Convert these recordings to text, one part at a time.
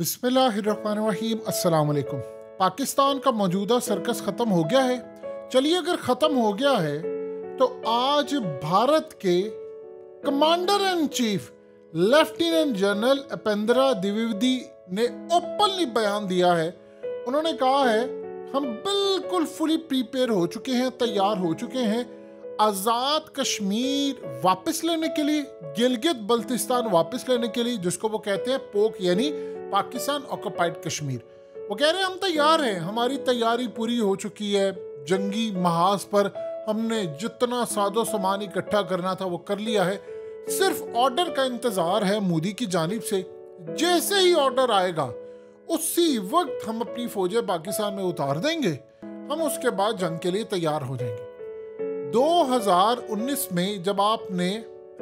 बिस्मिल्लाहिर्रहमानिर्रहीम अस्सलाम वालेकुम। पाकिस्तान का मौजूदा सर्कस ख़त्म हो गया है। चलिए, अगर ख़त्म हो गया है तो आज भारत के commander in chief lieutenant general Upendra Dwivedi ने ओपनली बयान दिया है। उन्होंने कहा है हम बिल्कुल फुली प्रिपेयर हो चुके हैं, तैयार हो चुके हैं आज़ाद कश्मीर वापस लेने के लिए, गिलगित बल्तिस्तान वापस लेने के लिए, जिसको वो कहते हैं पोक यानी पाकिस्तान ऑक्युपाइड कश्मीर। वो कह रहे हैं हम तैयार हैं, हमारी तैयारी पूरी हो चुकी है। जंगी महाज पर हमने जितना साजो सामान इकट्ठा करना था वो कर लिया है। सिर्फ ऑर्डर का इंतजार है मोदी की जानिब से। जैसे ही ऑर्डर आएगा उसी वक्त हम अपनी फौजें पाकिस्तान में उतार देंगे। हम उसके बाद जंग के लिए तैयार हो जाएंगे। 2019 में जब आपने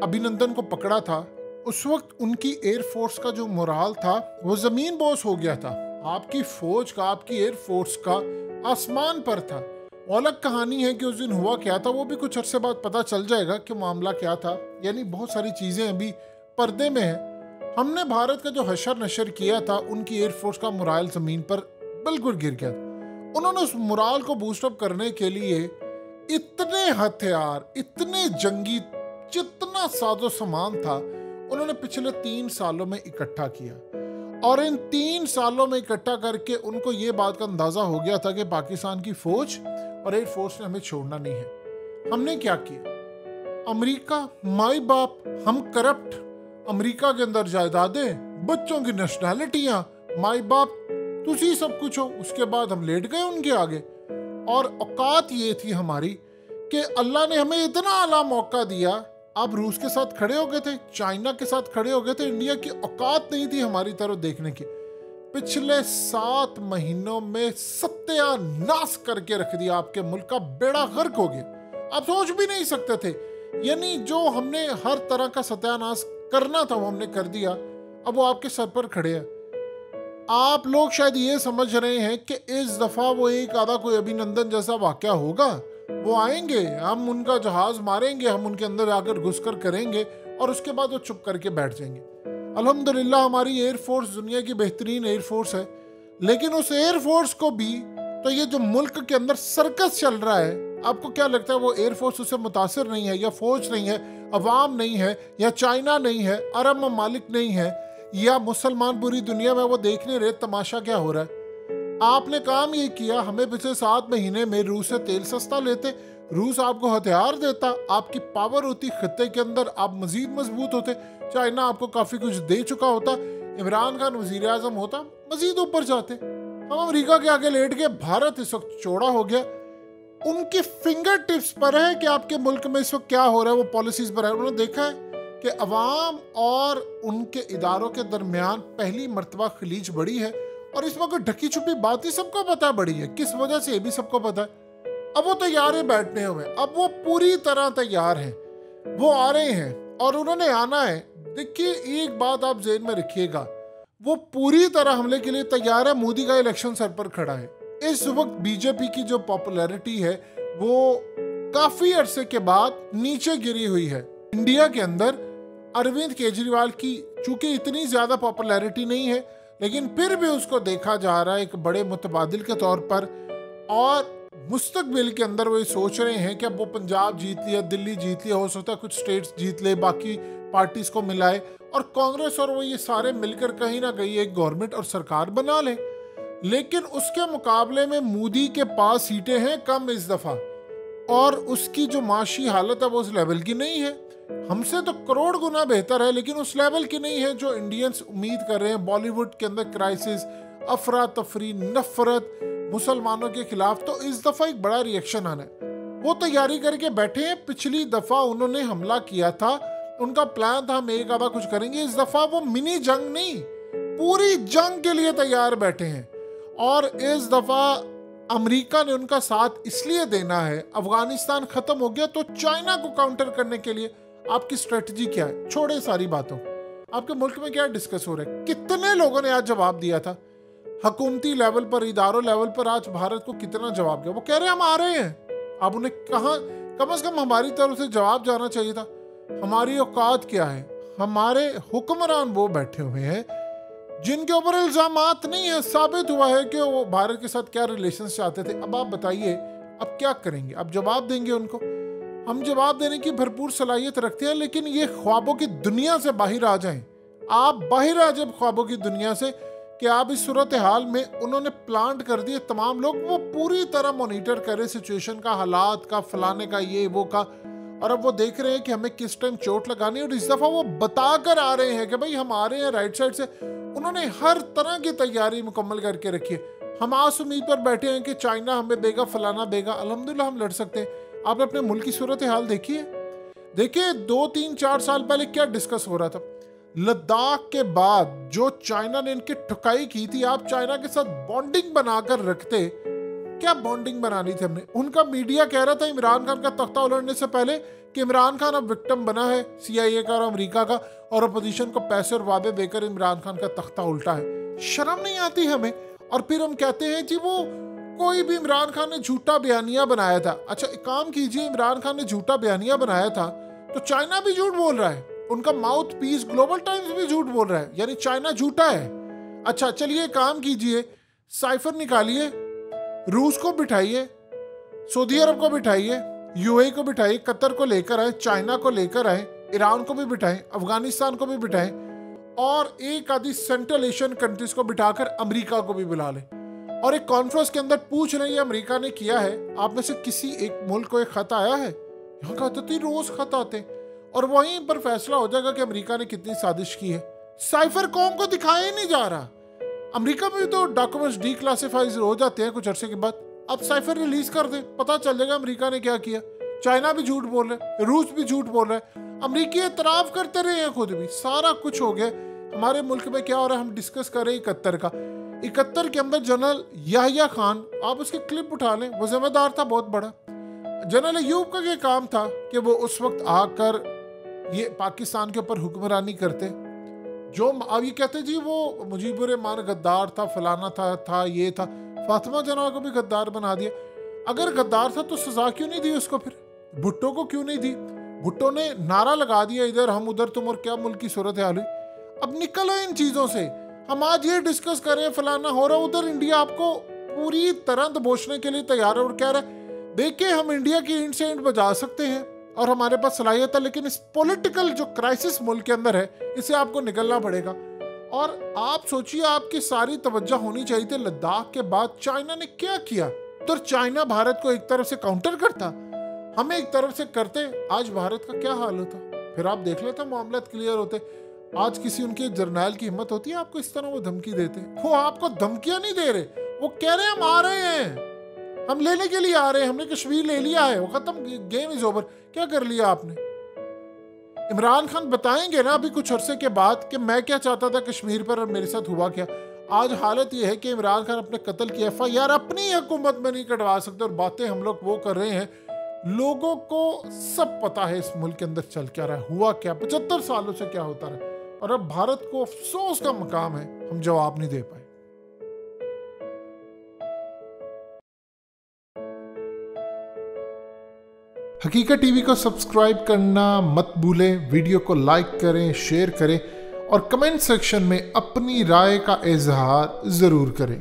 अभिनंदन को पकड़ा था, उस वक्त उनकी एयरफोर्स का जो मोराल था वो जमीन बोस हो गया था। आपकी फौज का, आपकी एयरफोर्स का आसमान पर था। अलग कहानी है कि उस दिन हुआ क्या था, वो भी कुछ अरसे बाद पता चल जाएगा कि मामला क्या था। यानी बहुत सारी चीजें अभी पर्दे में हैं। हमने भारत का जो हशर नशर किया था, उनकी एयरफोर्स का मोराल जमीन पर बिल्कुल गिर गया था। उन्होंने उस मोराल को बूस्टअप करने के लिए इतने हथियार, इतने जंगी, जितना साजो सामान था उन्होंने पिछले 3 सालों में इकट्ठा किया। और इन 3 सालों में इकट्ठा करके उनको ये बात का अंदाजा हो गया था कि पाकिस्तान की फौज और एयरफोर्स ने हमें छोड़ना नहीं है। हमने क्या किया? अमेरिका, माई बाप, हम करप्ट, अमेरिका के अंदर जायदादें, बच्चों की नेशनैलिटियां, माई बाप, तुसी सब कुछ हो। उसके बाद हम लेट गए उनके आगे। और औकात ये थी हमारी कि अल्लाह ने हमें इतना आला मौका दिया। आप रूस के साथ खड़े हो गए थे, चाइना के साथ खड़े हो गए थे। इंडिया की औकात नहीं थी हमारी तरफ देखने की। पिछले 7 महीनों में सत्यानाश करके रख दिया। आपके मुल्क का बेड़ा गर्क हो गया। आप सोच भी नहीं सकते थे। यानी जो हमने हर तरह का सत्यानाश करना था वो हमने कर दिया। अब वो आपके सर पर खड़े हैं। आप लोग शायद ये समझ रहे हैं कि इस दफा वो एक आधा कोई अभिनंदन जैसा वाकया होगा, वो आएंगे, हम उनका जहाज मारेंगे, हम उनके अंदर आकर घुसकर करेंगे और उसके बाद वो चुप करके बैठ जाएंगे। अल्हम्दुलिल्लाह हमारी एयरफोर्स दुनिया की बेहतरीन एयरफोर्स है। लेकिन उस एयरफोर्स को भी तो ये जो मुल्क के अंदर सर्कस चल रहा है, आपको क्या लगता है वो एयरफोर्स उससे मुतासिर नहीं है, या फौज नहीं है, अवाम नहीं है, या चाइना नहीं है, अरब ममालिक नहीं है, या मुसलमान पूरी दुनिया में वो देखने रहे तमाशा क्या हो रहा है? आपने काम ये किया, हमें पिछले 7 महीने में रूस से तेल सस्ता लेते, रूस आपको हथियार देता, आपकी पावर होती खत्ते के अंदर, आप मजीद मजबूत होते, चाइना आपको काफी कुछ दे चुका होता, इमरान खान वजीर आजम होता, मजीद ऊपर जाते। हम अमेरिका के आगे लेट गए। भारत इस वक्त चौड़ा हो गया। उनकी फिंगर टिप्स पर है कि आपके मुल्क में इस वक्त क्या हो रहा है, वो पॉलिसीज पर है। उन्होंने देखा है कि अवाम और उनके इदारों के दरमियान पहली मर्तबा खलीज बढ़ी है। और इसमें कोई ढकी छुपी बात ही सबको पता बढ़ी है, किस वजह से ये भी सबको पता है। अब वो तैयार है बैठने हुए, अब वो पूरी तरह तैयार हैं, वो आ रहे हैं और उन्होंने आना है। देखिए, एक बात आप जेहन में रखिएगा, वो पूरी तरह हमले के लिए तैयार है। मोदी का इलेक्शन सर पर खड़ा है। इस वक्त बीजेपी की जो पॉपुलैरिटी है वो काफी अरसे के बाद नीचे गिरी हुई है। इंडिया के अंदर अरविंद केजरीवाल की चूंकि इतनी ज्यादा पॉपुलैरिटी नहीं है, लेकिन फिर भी उसको देखा जा रहा है एक बड़े मुतबादिल के तौर पर। और मुस्तकबिल के अंदर वो ये सोच रहे हैं कि अब वो पंजाब जीत लिया, दिल्ली जीत लिया, हो सकता है कुछ स्टेट्स जीत ले, बाकी पार्टीज को मिलाए और कांग्रेस और वो ये सारे मिलकर कहीं ना कहीं एक गवर्नमेंट और सरकार बना ले। लेकिन उसके मुकाबले में मोदी के पास सीटें हैं कम इस दफा, और उसकी जो माशी हालत है वो उस लेवल की नहीं है। हमसे तो करोड़ गुना बेहतर है, लेकिन उस लेवल की नहीं है जो इंडियंस उम्मीद कर रहे हैं। बॉलीवुड के अंदर क्राइसिस, अफरा तफरी, नफरत मुसलमानों के खिलाफ, तो इस दफा एक बड़ा रिएक्शन आना है। वो तैयारी करके बैठे हैं। पिछली दफा उन्होंने हमला किया था, उनका प्लान था हम एक आधा कुछ करेंगे। इस दफा वो मिनी जंग नहीं, पूरी जंग के लिए तैयार बैठे हैं। और इस दफा अमेरिका ने उनका साथ इसलिए देना है, अफगानिस्तान खत्म हो गया तो चाइना को काउंटर करने के लिए आपकी स्ट्रेटजी क्या है? छोड़े सारी बातों, आपके मुल्क में क्या डिस्कस हो रहा है? कितने लोगों ने आज जवाब दिया था हुकूमती लेवल पर, इदारों लेवल पर? आज भारत को कितना जवाब दिया? वो कह रहे हैं हम आ रहे हैं। अब उन्हें कहा, कम से कम हमारी तरफ से जवाब जाना चाहिए था। हमारी औकात क्या है? हमारे हुक्मरान वो बैठे हुए हैं जिनके ऊपर इल्जामात नहीं है, साबित हुआ है कि वो भारत के साथ क्या रिलेशन चाहते थे। अब आप बताइए अब क्या करेंगे? अब जवाब देंगे उनको? हम जवाब देने की भरपूर सलाहियत रखते हैं, लेकिन ये ख्वाबों की दुनिया से बाहर आ जाएं। आप बाहर आ जब ख्वाबों की दुनिया से कि आप इस सूरत हाल में उन्होंने प्लांट कर दिए तमाम लोग, वो पूरी तरह मॉनिटर करे सिचुएशन का, हालात का, फलाने का, ये वो का, और अब वो देख रहे हैं कि हमें किस टाइम चोट लगानी है। और इस दफा वो बता कर आ रहे हैं कि भाई हम आ रहे हैं राइट साइड से। उन्होंने हर तरह की तैयारी मुकम्मल करके रखी है। हम आस उम्मीद पर बैठे हैं कि चाइना हमें देगा, फलाना देगा। अल्हम्दुलिल्लाह हम लड़ सकते हैं। आपने अपने मुल्क की सूरत हाल देखी है? देखिए 2, 3, 4 साल पहले क्या डिस्कस हो रहा था। लद्दाख के बाद जो चाइना ने इनकी ठुकाई की थी, आप चाइना के साथ बॉन्डिंग बनाकर रखते। क्या बॉन्डिंग बनानी थी हमने? उनका मीडिया कह रहा था इमरान खान का तख्ता उलटने से पहले कि इमरान खान अब विक्टिम बना है CIA का और अमेरिका का, और अपोजिशन को पैसे और वादे देकर इमरान खान का तख्ता उल्टा है। शर्म नहीं आती हमें? और फिर हम कहते हैं जी वो कोई भी इमरान खान ने झूठा बयानिया बनाया था। अच्छा एक काम कीजिए, इमरान खान ने झूठा बयानिया बनाया था तो चाइना भी झूठ बोल रहा है, उनका माउथ पीस ग्लोबल टाइम्स भी झूठ बोल रहा है, यानी चाइना झूठा है। अच्छा चलिए काम कीजिए, साइफर निकालिए, रूस को बिठाइए, सऊदी अरब को बिठाइए, UAE को बिठाइए, कतर को लेकर आए, चाइना को लेकर आए, ईरान को भी बिठाएं, अफगानिस्तान को भी बिठाएं, और एक आधी सेंट्रल एशियन कंट्रीज को बिठाकर अमेरिका को भी बुला लें, और एक कॉन्फ्रेंस के अंदर पूछ रहे हैं अमेरिका ने किया है, आप में से किसी एक मुल्क को एक खत आया है? यहाँ कहते थे रोज खत आते, और वहीं पर फैसला हो जाएगा कि अमेरिका ने कितनी साजिश की है। साइफर कौम को दिखाया ही नहीं जा रहा। अमेरिका में भी तो डॉक्यूमेंट्स डीक्लासिफाइड हो जाते हैं कुछ अरसे के बाद। अब साइफर रिलीज कर दे, पता चल जाएगा अमेरिका ने क्या किया। चाइना भी झूठ बोल रहा है, रूस भी झूठ बोल रहा है, अमेरिकी एतराफ करते रहे हैं खुद भी, सारा कुछ हो गया। हमारे मुल्क में क्या हो रहा है हम डिस्कस करें 71 का। 71 के अंदर जनरल याहिया खान, आप उसकी क्लिप उठा लें, वो जिम्मेदार था बहुत बड़ा। जनरल अयूब का ये काम था कि वो उस वक्त आकर ये पाकिस्तान के ऊपर हुक्मरानी करते। जो अब ये कहते जी वो मुजीबुर रहमान गद्दार था, फलाना था ये था, फातिमा जना को भी गद्दार बना दिया। अगर गद्दार था तो सजा क्यों नहीं दी उसको? फिर भुट्टो को क्यों नहीं दी? भुट्टो ने नारा लगा दिया इधर हम उधर तुम, और क्या मुल्क की सूरत हाल हुई। अब निकलो इन चीजों से। हम आज ये डिस्कस करें फलाना हो रहा, उधर इंडिया आपको पूरी तरह दबोचने के लिए तैयार है और कह रहा है देखिए हम इंडिया की इंट से इंट बजा सकते हैं और हमारे पास सलाहियत है, लेकिन इस पॉलिटिकल जो क्राइसिस मुल्क के अंदर है इससे आपको निकलना पड़ेगा। और आप सोचिए आपकी सारी तवज्जो होनी चाहिए थी लद्दाख के बाद चाइना ने क्या किया। तो चाइना भारत को एक तरफ से काउंटर करता, हमें एक तरफ से करते, आज भारत का क्या हाल होता। फिर आप देख लेते मामला क्लियर होते। आज किसी उनके जर्नैल की हिम्मत होती है आपको इस तरह वो धमकी देते? वो आपको धमकियां नहीं दे रहे, वो कह रहे हैं हम आ रहे हैं, हम लेने के लिए आ रहे हैं, हमने कश्मीर ले लिया है, वो खत्म, गेम इज ओवर। क्या कर लिया आपने? इमरान खान बताएंगे ना अभी कुछ अरसे के बाद कि मैं क्या चाहता था कश्मीर पर और मेरे साथ हुआ क्या। आज हालत यह है कि इमरान खान अपने कत्ल की FIR अपनी हुकूमत में नहीं कटवा सकते, और बातें हम लोग वो कर रहे हैं। लोगों को सब पता है इस मुल्क के अंदर चल क्या रहा है, हुआ क्या 75 सालों से क्या होता रहा, और अब भारत को अफसोस का मकाम है हम जवाब नहीं दे पाए। हकीकत टीवी को सब्सक्राइब करना मत भूलें, वीडियो को लाइक करें, शेयर करें और कमेंट सेक्शन में अपनी राय का इजहार ज़रूर करें।